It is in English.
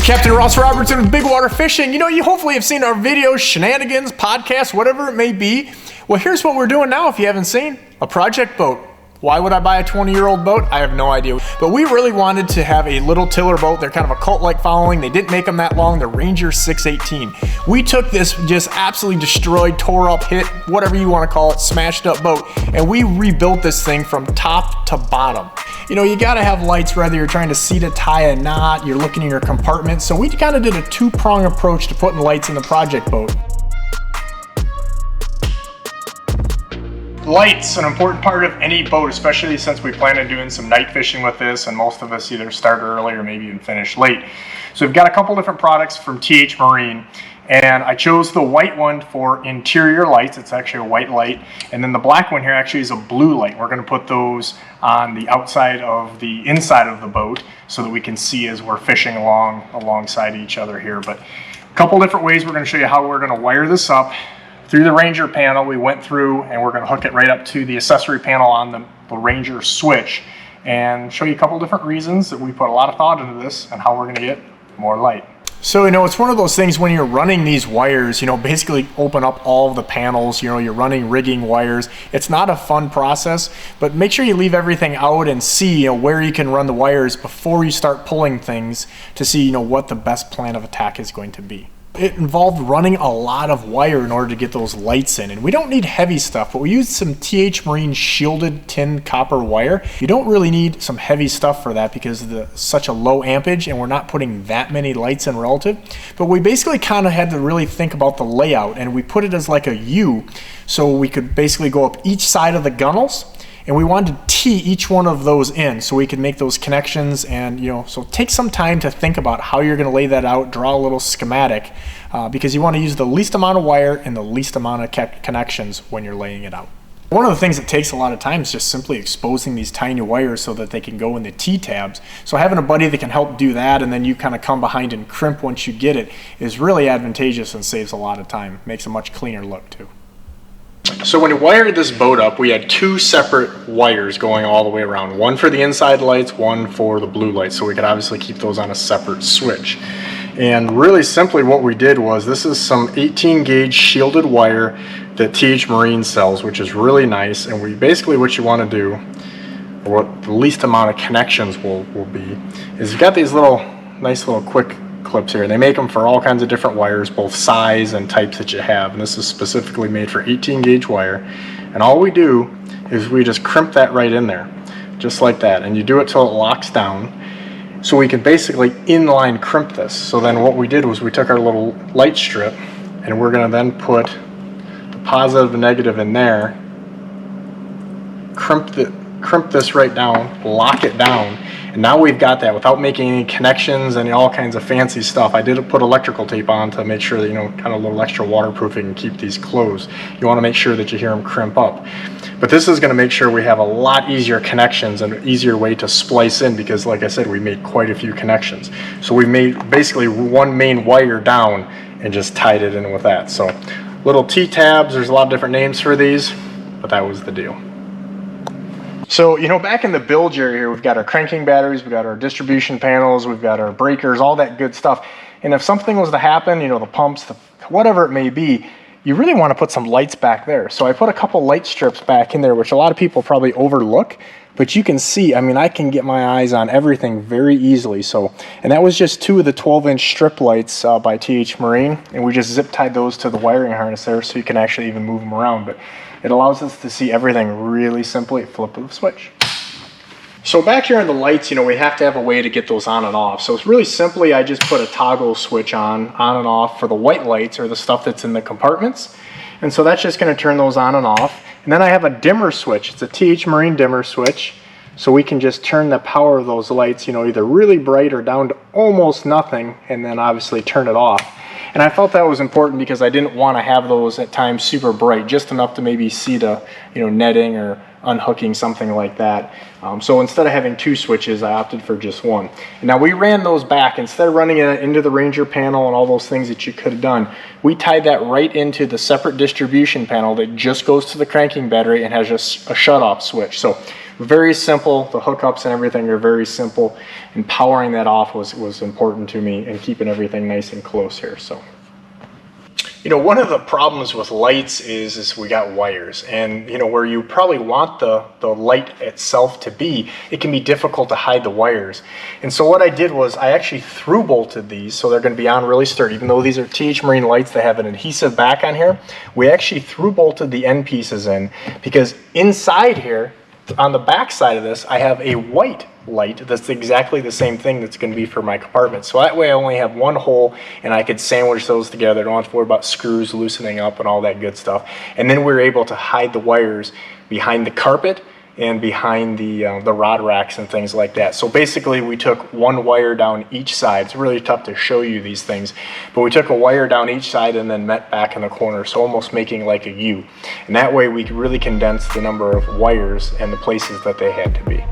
Captain Robertson with Big Water Fishing. You know, you hopefully have seen our videos, shenanigans, podcasts, whatever it may be. Well, here's what we're doing now if you haven't seen. A project boat. Why would I buy a 20-year-old boat? I have no idea. But we really wanted to have a little tiller boat. They're kind of a cult-like following. They didn't make them that long. The Ranger 618. We took this just absolutely destroyed, tore up, hit, whatever you want to call it, smashed up boat, and we rebuilt this thing from top to bottom. You know, you gotta have lights whether you're trying to see to tie a knot, you're looking in your compartment. So we kind of did a two-prong approach to putting lights in the project boat. Lights, an important part of any boat, especially since we plan on doing some night fishing with this, and most of us either start early or maybe even finish late. So we've got a couple different products from TH Marine, and I chose the white one for interior lights. It's actually a white light, and then the black one here actually is a blue light. We're going to put those on the outside of the inside of the boat so that we can see as we're fishing alongside each other here. But a couple different ways we're going to show you how we're going to wire this up. Through the Ranger panel, we went through and we're going to hook it right up to the accessory panel on the Ranger switch and show you a couple different reasons that we put a lot of thought into this and how we're going to get more light. So, you know, it's one of those things when you're running these wires, you know, basically open up all the panels, you know, you're running rigging wires. It's not a fun process, but make sure you leave everything out and see, you know, where you can run the wires before you start pulling things to see, you know, what the best plan of attack is going to be. It involved running a lot of wire in order to get those lights in, and we don't need heavy stuff, but we used some TH Marine shielded tin copper wire. You don't really need some heavy stuff for that because of such a low ampage, and we're not putting that many lights in relative. But we basically kind of had to really think about the layout, and we put it as like a U, so we could basically go up each side of the gunnels, and we wanted to tee each one of those in so we could make those connections. And, you know, so take some time to think about how you're going to lay that out, draw a little schematic, because you want to use the least amount of wire and the least amount of connections when you're laying it out. One of the things that takes a lot of time is just simply exposing these tiny wires so that they can go in the T-tabs. So having a buddy that can help do that, and then you kind of come behind and crimp once you get it, is really advantageous and saves a lot of time. Makes a much cleaner look too. So when we wired this boat up, we had two separate wires going all the way around. One for the inside lights, one for the blue lights, so we could obviously keep those on a separate switch. And really simply what we did was, this is some 18 gauge shielded wire that TH Marine sells, which is really nice. And we basically, what you want to do, or what the least amount of connections will be, is you've got these nice little quick clips here. They make them for all kinds of different wires, both size and types that you have, and this is specifically made for 18 gauge wire. And all we do is we just crimp that right in there, just like that, and you do it till it locks down. So we can basically inline crimp this. So then what we did was we took our little light strip, and we're going to then put the positive and negative in there, crimp this right down, lock it down, and now we've got that without making any connections and all kinds of fancy stuff. I did put electrical tape on to make sure that, you know, kind of a little extra waterproofing and keep these closed. You want to make sure that you hear them crimp up. But this is going to make sure we have a lot easier connections and an easier way to splice in, because like I said, we made quite a few connections. So we made basically one main wire down and just tied it in with that. So little T-tabs, there's a lot of different names for these, but that was the deal. So, you know, back in the bilge area here, we've got our cranking batteries, we've got our distribution panels, we've got our breakers, all that good stuff. And if something was to happen, you know, the pumps, whatever it may be, you really want to put some lights back there. So I put a couple light strips back in there, which a lot of people probably overlook, but you can see, I mean, I can get my eyes on everything very easily. So, and that was just two of the 12-inch strip lights by TH Marine, and we just zip tied those to the wiring harness there so you can actually even move them around. But it allows us to see everything really simply at flip of the switch. So back here in the lights, you know, we have to have a way to get those on and off. So it's really simply, I just put a toggle switch on and off for the white lights, or the stuff that's in the compartments. And so that's just going to turn those on and off. And then I have a dimmer switch. It's a TH Marine dimmer switch. So we can just turn the power of those lights, you know, either really bright or down to almost nothing, and then obviously turn it off. And I felt that was important because I didn't want to have those at times super bright, just enough to maybe see the, you know, netting or unhooking, something like that. So instead of having two switches, I opted for just one. And now we ran those back. Instead of running it into the Ranger panel and all those things that you could have done, we tied that right into the separate distribution panel that just goes to the cranking battery and has just a shut-off switch. So Very simple. The hookups and everything are very simple, and powering that off was important to me, and keeping everything nice and close here. So, you know, one of the problems with lights is we got wires, and you know, where you probably want the light itself to be, it can be difficult to hide the wires. And so what I did was I actually through bolted these, so they're going to be on really sturdy. Even though these are TH Marine lights, they have an adhesive back on here. We actually through bolted the end pieces in, because inside here, on the back side of this, I have a white light that's exactly the same thing that's going to be for my compartment. So that way I only have one hole, and I could sandwich those together. I don't have to worry about screws loosening up and all that good stuff. And then we're able to hide the wires behind the carpet and behind the rod racks and things like that. So basically we took one wire down each side. It's really tough to show you these things, but we took a wire down each side and then met back in the corner, so almost making like a U. And that way we could really condense the number of wires and the places that they had to be.